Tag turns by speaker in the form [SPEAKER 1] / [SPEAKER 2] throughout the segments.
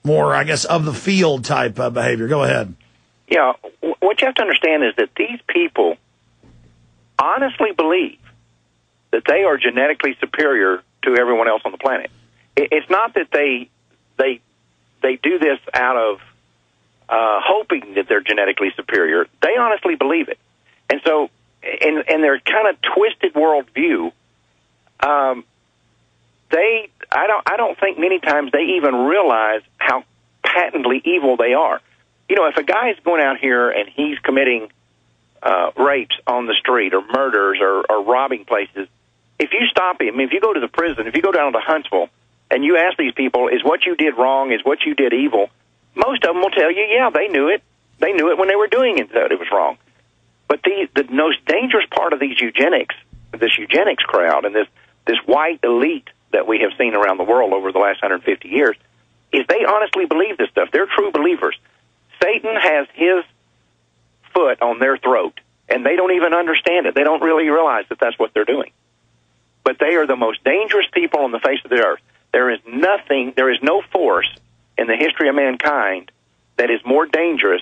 [SPEAKER 1] more, I guess, of the field type behavior. Go ahead.
[SPEAKER 2] Yeah, what you have to understand is that these people honestly believe that they are genetically superior to everyone else on the planet. It's not that they do this out of hoping that they're genetically superior. They honestly believe it. And so, in their kind of twisted worldview, I don't think many times they even realize how patently evil they are. You know, if a guy is going out here and he's committing rapes on the street or murders or robbing places, if you stop him, if you go to the prison, if you go down to Huntsville and you ask these people, is what you did wrong, is what you did evil, most of them will tell you, yeah, they knew it. They knew it when they were doing it, that it was wrong. But the most dangerous part of this eugenics crowd and this white elite that we have seen around the world over the last 150 years is they honestly believe this stuff. They're true believers. Satan has his foot on their throat, and they don't even understand it. They don't really realize that that's what they're doing. But they are the most dangerous people on the face of the earth. There is no force in the history of mankind that is more dangerous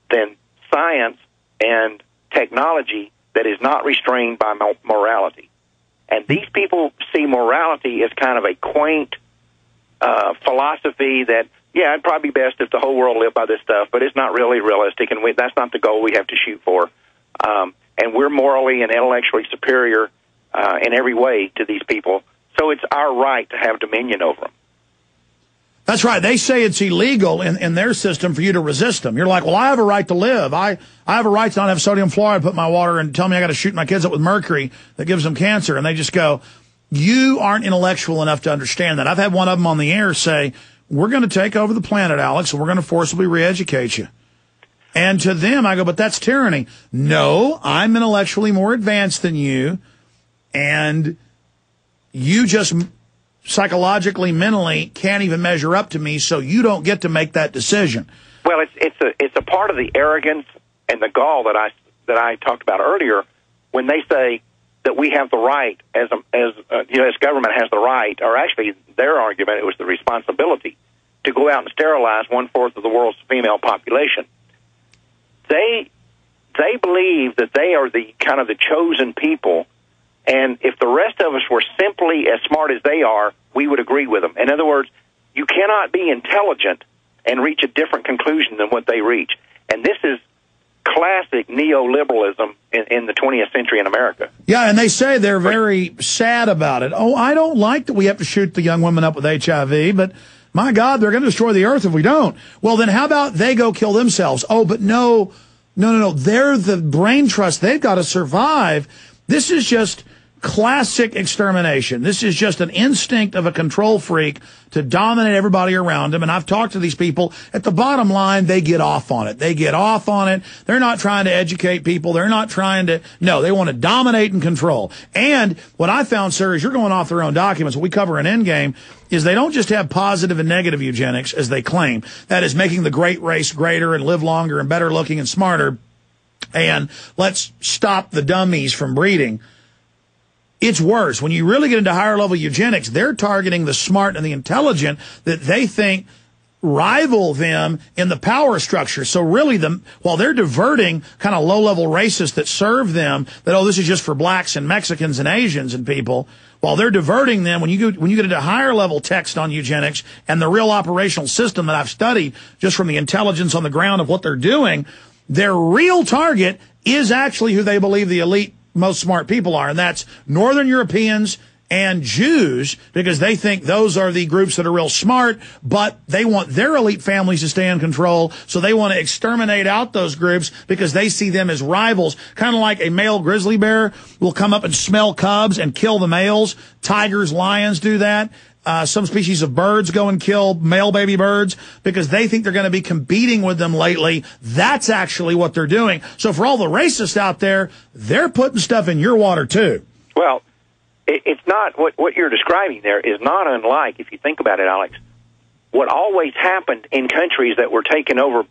[SPEAKER 2] than science and technology that is not restrained by morality. And these people see morality as kind of a quaint philosophy that, yeah, it'd probably be best if the whole world lived by this stuff, but it's not really realistic, and that's not the goal we have to shoot for. And we're morally and intellectually superior in every way to these people, so it's our right to have dominion over them.
[SPEAKER 1] That's right. They say it's illegal in their system for you to resist them. You're like, well, I have a right to live. I have a right to not have sodium fluoride put in my water and tell me I got to shoot my kids up with mercury that gives them cancer. And they just go, you aren't intellectual enough to understand that. I've had one of them on the air say, we're going to take over the planet, Alex, and we're going to forcibly re-educate you. And to them, I go, but that's tyranny. No, I'm intellectually more advanced than you, and you just psychologically, mentally can't even measure up to me, so you don't get to make that decision.
[SPEAKER 2] Well, it's a part of the arrogance and the gall that I talked about earlier when they say that we have the right as the U.S. government has the right, or actually their argument, it was the responsibility to go out and sterilize 1/4 of the world's female population. They believe that they are the kind of the chosen people. And if the rest of us were simply as smart as they are, we would agree with them. In other words, you cannot be intelligent and reach a different conclusion than what they reach. And this is classic neoliberalism in the 20th century in America.
[SPEAKER 1] Yeah, and they say they're very sad about it. Oh, I don't like that we have to shoot the young women up with HIV, but my God, they're going to destroy the earth if we don't. Well, then how about they go kill themselves? Oh, but no. They're the brain trust. They've got to survive. This is just classic extermination. This is just an instinct of a control freak to dominate everybody around him. And I've talked to these people. At the bottom line, they get off on it. They're not trying to educate people. They're not trying to, no, they want to dominate and control. And what I found, sir, is you're going off their own documents. What we cover in Endgame is they don't just have positive and negative eugenics, as they claim. That is making the great race greater and live longer and better looking and smarter. And let's stop the dummies from breeding. It's worse. When you really get into higher level eugenics, they're targeting the smart and the intelligent that they think rival them in the power structure. So really, while they're diverting kind of low level racists that serve them, that, oh, this is just for blacks and Mexicans and Asians and people, while they're diverting them, when you get into higher level text on eugenics and the real operational system that I've studied just from the intelligence on the ground of what they're doing, their real target is actually who they believe the elite most smart people are, and that's Northern Europeans and Jews, because they think those are the groups that are real smart, but they want their elite families to stay in control, so they want to exterminate out those groups because they see them as rivals, kind of like a male grizzly bear will come up and smell cubs and kill the males. Tigers, lions do that. Some species of birds go and kill male baby birds because they think they're going to be competing with them lately. That's actually what they're doing. So for all the racists out there, they're putting stuff in your water too.
[SPEAKER 2] Well, it's not what you're describing there is not unlike, if you think about it, Alex, what always happened in countries that were taken over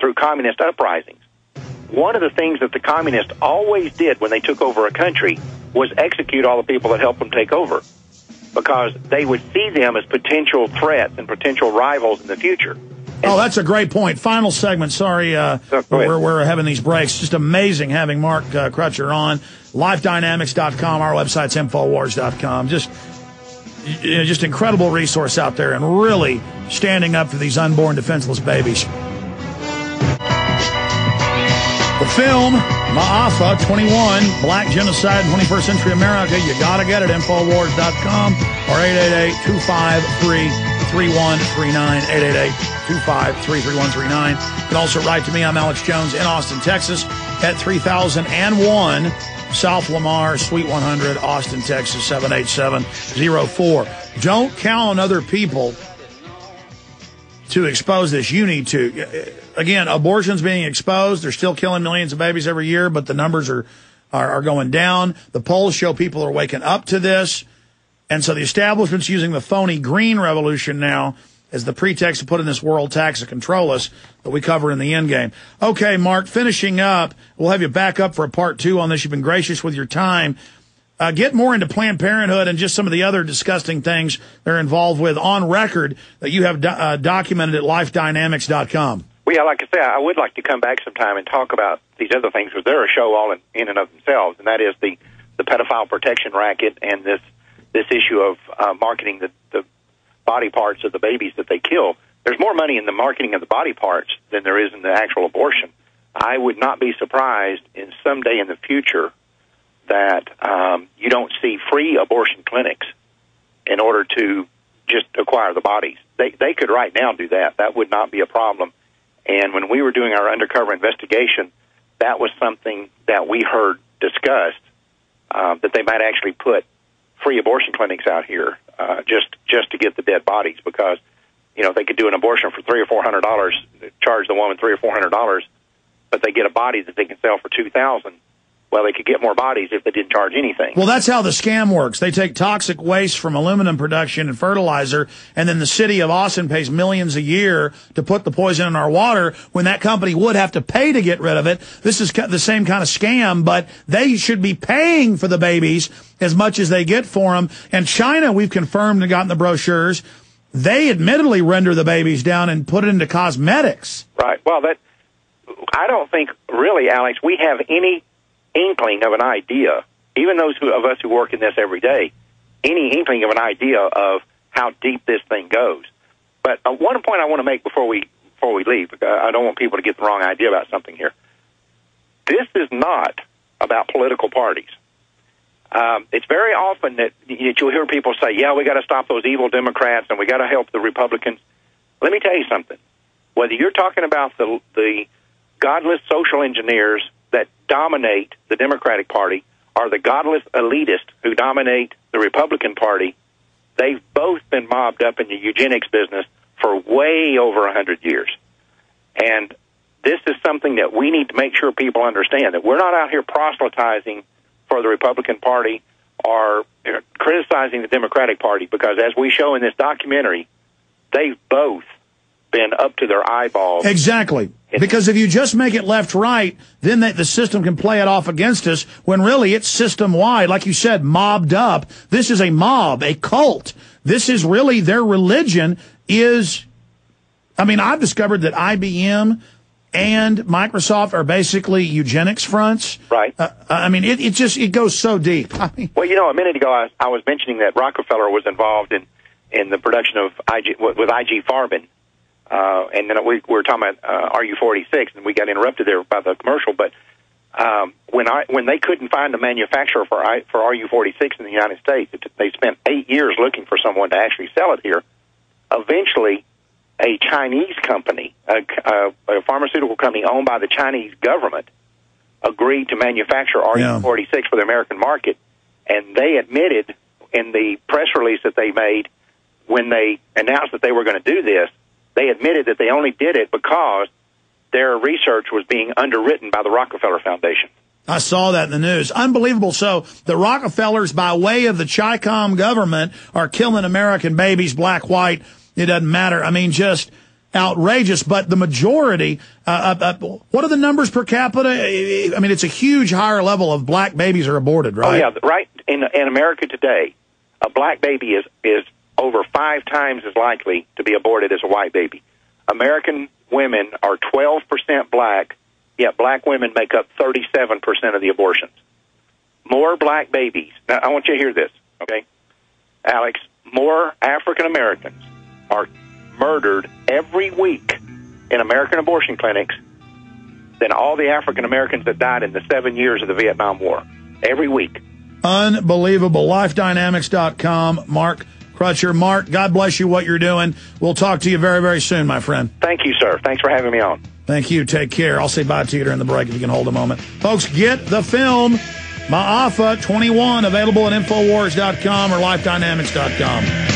[SPEAKER 2] through communist uprisings. One of the things that the communists always did when they took over a country was execute all the people that helped them take over. because they would see them as potential threats and potential rivals in the future.
[SPEAKER 1] Oh, that's a great point. Final segment. Sorry, we're having these breaks. Just amazing having Mark Crutcher on. LifeDynamics.com. Our website's Infowars.com. Just incredible resource out there, and really standing up for these unborn defenseless babies. The film, Ma'afa 21, Black Genocide in 21st Century America. You got to get it, Infowars.com or 888-253-3139, 888-253-3139. You can also write to me. I'm Alex Jones in Austin, Texas at 3001 South Lamar, Suite 100, Austin, Texas, 78704. Don't count on other people to expose this. You need to. Again, abortion's being exposed. They're still killing millions of babies every year, but the numbers are going down. The polls show people are waking up to this. And so the establishment's using the phony green revolution now as the pretext to put in this world tax to control us that we cover in the end game. Okay, Mark, finishing up, we'll have you back up for a part 2 on this. You've been gracious with your time. Get more into Planned Parenthood and just some of the other disgusting things they're involved with on record that you have documented at lifedynamics.com.
[SPEAKER 2] Well, yeah, like I said, I would like to come back sometime and talk about these other things, because they're a show all in and of themselves, and that is the pedophile protection racket and this issue of marketing the body parts of the babies that they kill. There's more money in the marketing of the body parts than there is in the actual abortion. I would not be surprised in someday in the future that you don't see free abortion clinics in order to just acquire the bodies. They could right now do that. That would not be a problem. And when we were doing our undercover investigation, that was something that we heard discussed, that they might actually put free abortion clinics out here just to get the dead bodies, because they could do an abortion for $300 or $400, charge the woman $300 or $400, but they get a body that they can sell for $2,000. Well, they could get more bodies if they didn't charge anything.
[SPEAKER 1] Well, that's how the scam works. They take toxic waste from aluminum production and fertilizer, and then the city of Austin pays millions a year to put the poison in our water when that company would have to pay to get rid of it. This is the same kind of scam, but they should be paying for the babies as much as they get for them. And China, we've confirmed and gotten the brochures, they admittedly render the babies down and put it into cosmetics.
[SPEAKER 2] Right. Well, I don't think, really, Alex, we have any inkling of an idea, even those of us who work in this every day, any inkling of an idea of how deep this thing goes. But one point I want to make before we leave, I don't want people to get the wrong idea about something here. This is not about political parties. It's very often that you'll hear people say, yeah, we got to stop those evil Democrats and we got to help the Republicans. Let me tell you something. Whether you're talking about the godless social engineers that dominate the Democratic Party or the godless elitists who dominate the Republican Party, they've both been mobbed up in the eugenics business for way over 100 years. And this is something that we need to make sure people understand, that we're not out here proselytizing for the Republican Party or criticizing the Democratic Party, because as we show in this documentary, they've both been up to their eyeballs.
[SPEAKER 1] Exactly. Because if you just make it left-right, then the system can play it off against us, when really it's system-wide. Like you said, mobbed up. This is a mob, a cult. This is really their religion is, I've discovered that IBM and Microsoft are basically eugenics fronts.
[SPEAKER 2] Right.
[SPEAKER 1] It goes so deep.
[SPEAKER 2] Well, a minute ago I was mentioning that Rockefeller was involved in the production of with IG Farben. And then we were talking about RU-46, and we got interrupted there by the commercial. But when they couldn't find a manufacturer for RU-46 in the United States, they spent 8 years looking for someone to actually sell it here. Eventually, a Chinese company, a pharmaceutical company owned by the Chinese government, agreed to manufacture RU-46 for the American market, and they admitted in the press release that they made when they announced that they were going to do this, they admitted that they only did it because their research was being underwritten by the Rockefeller Foundation.
[SPEAKER 1] I saw that in the news. Unbelievable. So the Rockefellers, by way of the Chi-Com government, are killing American babies, black, white. It doesn't matter. Just outrageous. But the majority, what are the numbers per capita? It's a huge higher level of black babies are aborted, right?
[SPEAKER 2] Oh, yeah. Right. In America today, a black baby is over 5 times as likely to be aborted as a white baby. American women are 12% black, yet black women make up 37% of the abortions. More black babies. Now, I want you to hear this, okay? Alex, more African Americans are murdered every week in American abortion clinics than all the African Americans that died in the 7 years of the Vietnam War. Every week.
[SPEAKER 1] Unbelievable. LifeDynamics.com. Mark Crutcher. Mark, God bless you, what you're doing. We'll talk to you very, very soon, my friend.
[SPEAKER 2] Thank you, sir. Thanks for having me on.
[SPEAKER 1] Thank you. Take care. I'll say bye to you during the break if you can hold a moment. Folks, get the film, Ma'afa 21, available at Infowars.com or LifeDynamics.com.